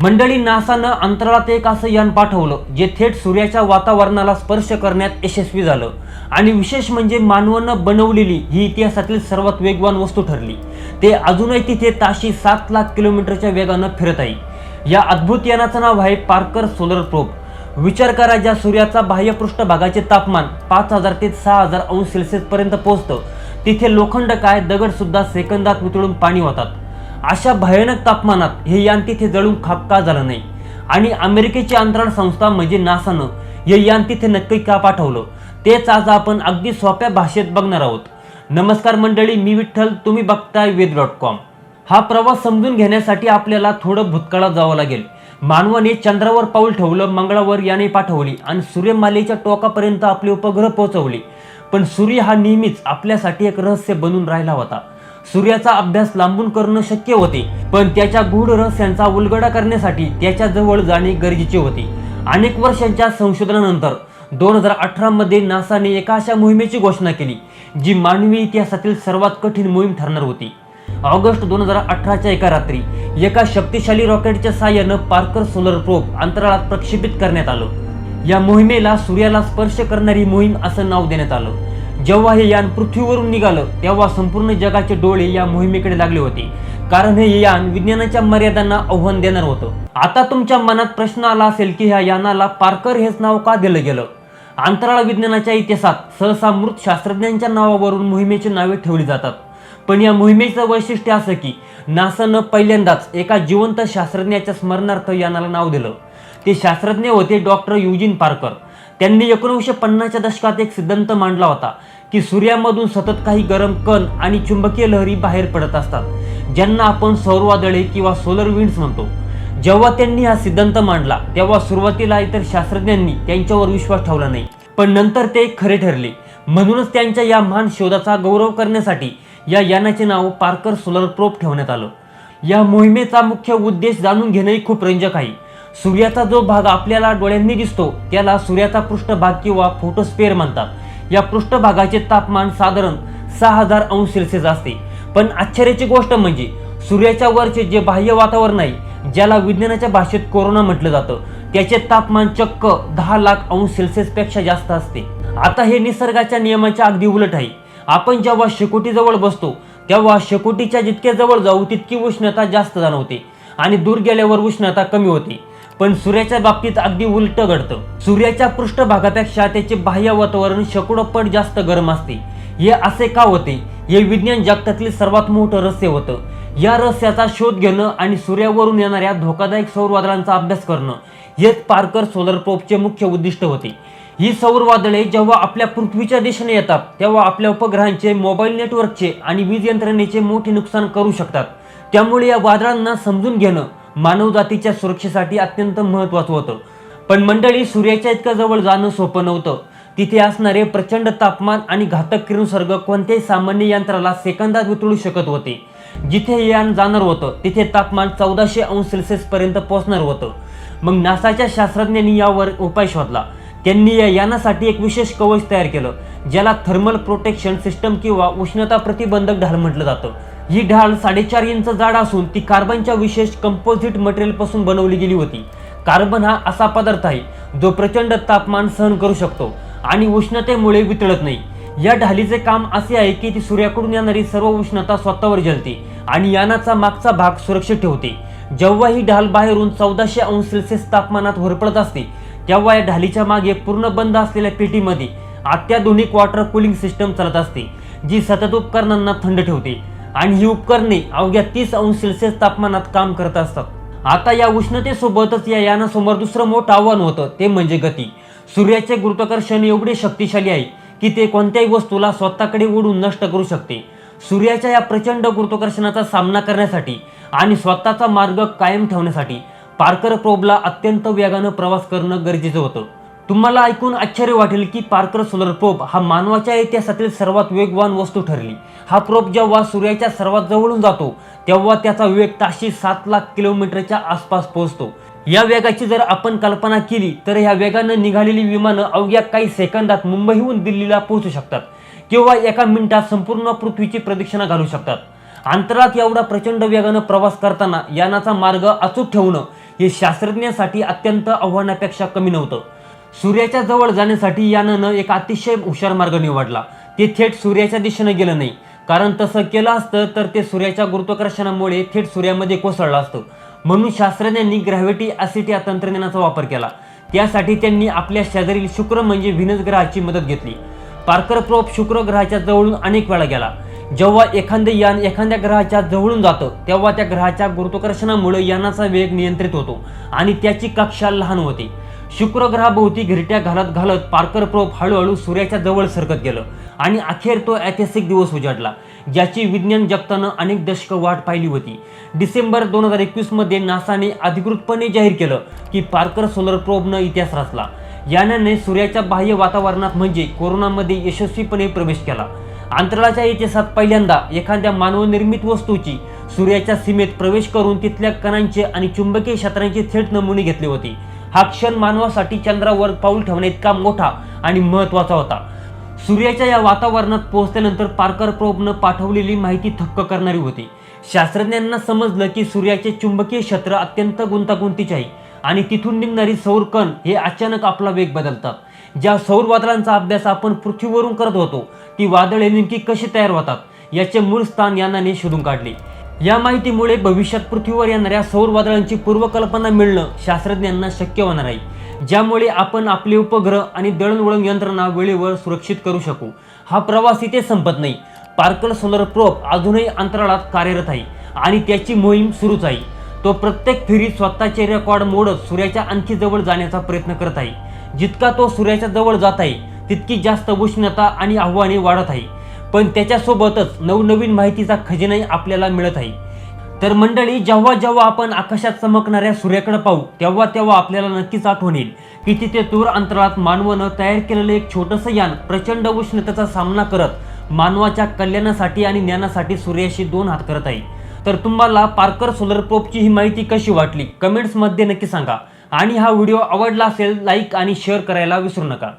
मंडळी, नासानं अंतराळात एक असं यान पाठवलं जे थेट सूर्याच्या वातावरणाला स्पर्श करण्यात यशस्वी झालं आणि विशेष म्हणजे मानवानं बनवलेली ही इतिहासातील सर्वात वेगवान वस्तू ठरली। ते अजूनही तिथे ताशी 7 लाख किलोमीटरच्या वेगानं फिरत आहे। या अद्भुत यानाचं नाव आहे पार्कर सोलर प्रोब। विचार करा, ज्या सूर्याचा बाह्य पृष्ठभागाचे तापमान 5000 ते 6000 अंश सेल्सिअस पर्यंत पोहोचतं, तिथे लोखंड काय दगड सुद्धा सेकंदात वितळून पाणी होतात। अशा भयानक तापमानात हे यान तिथे जळून खाक का झालं नाही आणि अमेरिकेची अंतराळ संस्था म्हणजे नासानं हे यान तिथे नक्की का पाठवलं, तेच आज आपण अगदी सोप्या भाषेत बघणार आहोत। नमस्कार मंडळी, मी विठ्ठल, तुम्ही बघताय वेद.com। हा प्रवास समजून घेण्यासाठी आपल्याला थोडं भूतकाळात जावं लागेल। मानवाने चंद्रावर पाऊल ठेवलं, मंगळावर याने पाठवली आणि सूर्यमालेच्या टोकापर्यंत आपले उपग्रह पोहोचवले। पण सूर्य हा नेहमीच आपल्यासाठी एक रहस्य बनून राहिला होता। सूर्याचा अभ्यास लांबून करणं शक्य होते, पण त्याच्या गूढ रहस्यांचा उलगडा करण्यासाठी त्याच्या जवळ जाणे गरजेचे होते। अनेक वर्षांच्या संशोधनानंतर 2018 मध्ये नासाने एका अशा मोहिमेची घोषणा केली जी मानवी इतिहासातील सर्वात कठीण मोहीम ठरणार होती। ऑगस्ट 2018च्या एका रात्री एका शक्तिशाली रॉकेटच्या साहाय्यानं पार्कर सोलर प्रोब अंतराळात प्रक्षेपित करण्यात आलं। या मोहिमेला सूर्याला स्पर्श करणारी मोहीम असं नाव देण्यात आलं। जेव्हा हे यान पृथ्वीवरून निघालं तेव्हा संपूर्ण जगाचे डोळे या मोहिमेकडे लागले होते, कारण हे यान विज्ञानाच्या मर्यादांना आव्हान देणार होतं। आता तुमच्या मनात प्रश्न आला असेल की ह्या यानाला पार्कर हेच नाव का दिलं गेलं? अंतराळ विज्ञानाच्या इतिहासात सहसा मृत शास्त्रज्ञांच्या नावावरून मोहिमेची नावे ठेवली जातात, पण या मोहिमेचं वैशिष्ट्य असं की नासानं पहिल्यांदाच एका जिवंत शास्त्रज्ञाच्या स्मरणार्थ यानाला नाव दिलं। ते शास्त्रज्ञ होते डॉक्टर युजीन पार्कर। त्यांनी 1950च्या दशकात एक सिद्धांत मांडला होता की सूर्यामधून सतत काही गरम कण आणि चुंबकीय लहरी बाहेर पडत असतात, ज्यांना आपण सौरवादळे किंवा सोलर विंड्स म्हणतो। जेव्हा त्यांनी हा सिद्धांत मांडला तेव्हा सुरुवातीला इतर शास्त्रज्ञांनी त्यांच्यावर विश्वास ठेवला नाही, पण नंतर ते खरे ठरले। म्हणूनच त्यांच्या या महान शोधाचा गौरव करण्यासाठी या यानाचे नाव पार्कर सोलर प्रोब ठेवण्यात आलं। या मोहिमेचा मुख्य उद्देश जाणून घेणंही खूप रंजक आहे। सूर्याचा जो भाग आपल्याला डोळ्यांनी दिसतो त्याला सूर्याचा पृष्ठभाग किंवा फोटोस्फिअर म्हणतात। या पृष्ठभागाचे तापमान साधारण 6000 अंश सेल्सिअस असते, पण आश्चर्याची गोष्ट म्हणजे सूर्याच्या वरचे जे बाह्य वातावरण आहे, ज्याला विज्ञानाच्या भाषेत कोरोना म्हटलं जातं, त्याचे तापमान चक्क 10 लाख अंश सेल्सिअस पेक्षा जास्त असते। आता हे निसर्गाच्या नियमाच्या अगदी उलट आहे। आपण जेव्हा शेकोटीजवळ बसतो तेव्हा शेकोटीच्या जितके जवळ जाऊ तितकी उष्णता जास्त जाणवते आणि दूर गेल्यावर उष्णता कमी होते, पण सूर्याच्या बाबतीत अगदी उलट घडतं। सूर्याच्या पृष्ठभागापेक्षा त्याचे बाह्य वातावरण शेकडो पट जास्त गरम असते। हे असे का होते? हे विज्ञान जगतातील सर्वात मोठं रहस्य होतं। या रहस्याचा शोध घेणं आणि सूर्यावरून येणाऱ्या धोकादायक सौर वादळांचा अभ्यास करणं हेच पार्कर सोलर प्रोबचे मुख्य उद्दिष्ट होते। ही सौर वादळे जेव्हा आपल्या पृथ्वीच्या दिशेने येतात तेव्हा आपल्या उपग्रहांचे, मोबाईल नेटवर्कचे आणि वीज यंत्रणेचे मोठे नुकसान करू शकतात। त्यामुळे या वादळांना समजून घेणं मानवजातीच्या सुरक्षेसाठी अत्यंत महत्त्वाचं होतं। पण मंडळी, सूर्याच्या इतकं जवळ जाणं सोपं नव्हतं। तिथे असणारे प्रचंड तापमान आणि घातक किरणोत्सर्ग कोणत्याही सामान्य यंत्राला सेकंदात वितळू शकत होते। जिथे हे यान जाणार होतं तिथे तापमान 1400 अंश सेल्सिअस पर्यंत पोहोचणार होतं। मग नासाच्या शास्त्रज्ञांनी यावर उपाय शोधला। त्यांनी या यानासाठी एक विशेष कवच तयार केलं, ज्याला थर्मल प्रोटेक्शन सिस्टम किंवा उष्णता प्रतिबंधक ढाल म्हटलं जातं। ही ढाल 4.5 इंच जाड असून ती कार्बनच्या विशेष कंपोजिट मटेरियल पासून बनवली गेली होती। कार्बन हा असा पदार्थ आहे जो प्रचंड तापमान सहन करू शकतो आणि उष्णतेमुळे वितळत नाही। या ढालीचे काम असे आहे की ती सूर्याकडून येणारी सर्व उष्णता स्वतःवर जळते आणि यानाचा मागचा भाग सुरक्षित ठेवते। जेव्हा ही ढाल बाहेरून 1400 अंश सेल्सिअस तापमानात होरपळत असते तेव्हा या ढालीच्या मागे पूर्ण बंद असलेल्या पेटीमध्ये अत्याधुनिक वॉटर कूलिंग सिस्टम चालत असते, जी सतत उपकरणांना थंड ठेवते आणि ही उपकरणे अवघ्या 30 अंश सेल्सिअस तापमानात काम करत असतात। आता या उष्णतेसोबतच या यानासमोर दुसरं मोठं आव्हान होतं, ते म्हणजे गती। सूर्याचे गुरुत्वाकर्षण एवढे शक्तिशाली आहे की ते कोणत्याही वस्तूला स्वतःकडे ओढून नष्ट करू शकते। सूर्याच्या या प्रचंड गुरुत्वाकर्षणाचा सामना करण्यासाठी आणि स्वतःचा मार्ग कायम ठेवण्यासाठी पार्कर प्रोबला अत्यंत वेगानं प्रवास करणं गरजेचं होतं। तुम्हाला ऐकून आश्चर्य वाटेल की पार्कर सोलर प्रोब हा मानवाच्या इतिहासातील सर्वात वेगवान वस्तू ठरली। हा प्रोब जेव्हा सूर्याच्या सर्वात जवळून जातो तेव्हा त्याचा वेग ताशी 7 लाख किलोमीटरच्या आसपास पोहोचतो। या वेगाची जर आपण कल्पना केली तर या वेगानं निघालेली विमानं अवघ्या काही सेकंदात मुंबईहून दिल्लीला पोहोचू शकतात किंवा एका मिनिटात संपूर्ण पृथ्वीची प्रदक्षिणा घालू शकतात। अंतराळात एवढा प्रचंड वेगानं प्रवास करताना यानाचा मार्ग अचूक ठेवणं हे शास्त्रज्ञांसाठी अत्यंत आव्हानापेक्षा कमी नव्हतं. सूर्याच्या जवळ जाण्यासाठी यानानं एक अतिशय हुशार मार्ग निवडला. ते थेट सूर्याच्या दिशेने गेलं नाही, कारण तसं केलं असतं तर ते सूर्याच्या गुरुत्वाकर्षणामुळे थेट सूर्यामध्ये कोसळलं असतं. म्हणून शास्त्रज्ञांनी ग्रॅव्हिटी ॲसिड या तंत्रज्ञानाचा वापर केला. त्यासाठी त्यांनी आपल्या शेजारील शुक्र म्हणजे व्हीनस ग्रहाची मदत घेतली. पार्कर प्रोब शुक्र ग्रहाच्या जवळून अनेक वेळा गेला. जेव्हा एखादे यान एखाद्या ग्रहाच्या जवळून जातं तेव्हा त्या ग्रहाच्या गुरुत्वाकर्षणामुळे यानाचा वेग नियंत्रित होतो आणि त्याची कक्षा लहान होते. शुक्र ग्रहाभोवती घिरट्या घालत घालत पार्कर प्रोब हळूहळू सूर्याच्या जवळ सरकत गेलं आणि अखेर तो ऐतिहासिक दिवस उजाडला, ज्याची विज्ञान जगतानं अनेक दशकं वाट पाहिली होती. डिसेंबर 2021 मध्ये नासाने अधिकृतपणे जाहीर केलं की पार्कर सोलर प्रोबनं इतिहास रचला. यानाने सूर्याच्या बाह्य वातावरणात म्हणजे कोरोनामध्ये यशस्वीपणे प्रवेश केला. अंतराळाच्या इतिहासात पहिल्यांदा एखाद्या मानवनिर्मित वस्तूची सूर्याच्या सीमेत प्रवेश करून तिथल्या कणांचे आणि चुंबकीय क्षेत्रांचे थेट नमुने घेतले होते. हा क्षण मानवासाठी चंद्रावर पाऊल ठेवण्याइतका मोठा आणि महत्त्वाचा होता. सूर्याच्या या वातावरणात पोहोचल्यानंतर पार्कर प्रोबनं पाठवलेली माहिती थक्क करणारी होती. शास्त्रज्ञांना समजलं की सूर्याचे चुंबकीय क्षेत्र अत्यंत गुंतागुंतीचे आहे आणि तिथून निघणारी सौर कण हे अचानक आपला वेग बदलतात. ज्या सौर वादळांचा अभ्यास आपण पृथ्वीवरून करत होतो ती वादळे नेमकी कशी तयार होतात याचे मूळ स्थान यानाने शोधून काढले. या माहितीमुळे भविष्यात पृथ्वीवर येणाऱ्या सौर वादळांची पूर्वकल्पना मिळणं शास्त्रज्ञांना शक्य होणार आहे, ज्यामुळे आपण आपले उपग्रह आणि दळणवळण यंत्रणा वेळेवर सुरक्षित करू शकू. हा प्रवास इथे संपत नाही. पार्कर सोलर प्रोब अजूनही अंतराळात कार्यरत आहे आणि त्याची मोहीम सुरूच आहे. तो प्रत्येक फेरीत स्वतःचे रेकॉर्ड मोडत सूर्याच्या आणखी जवळ जाण्याचा प्रयत्न करत आहे. जितका तो सूर्याच्या जवळ जात आहे तितकी जास्त उष्णता आणि आव्हाने वाढत आहे, पण त्याच्यासोबतच नवनवीन माहितीचा खजिनाही आपल्याला मिळत आहे. तर मंडळी, जेव्हा जेव्हा आपण आकाशात चमकणाऱ्या सूर्याकडे पाहू तेव्हा तेव्हा आपल्याला नक्कीच आठवण येईल की तिथे दूर अंतराळात मानवानं तयार केलेलं एक छोटंसं यान प्रचंड उष्णतेचा सामना करत मानवाच्या कल्याणासाठी आणि ज्ञानासाठी सूर्याशी 2 हात करत आहे. तर तुम्हाला पार्कर सोलर प्रोबची ही माहिती कशी वाटली कमेंट्समध्ये नक्की सांगा आणि हा व्हिडिओ आवडला असेल लाईक आणि शेअर करायला विसरू नका.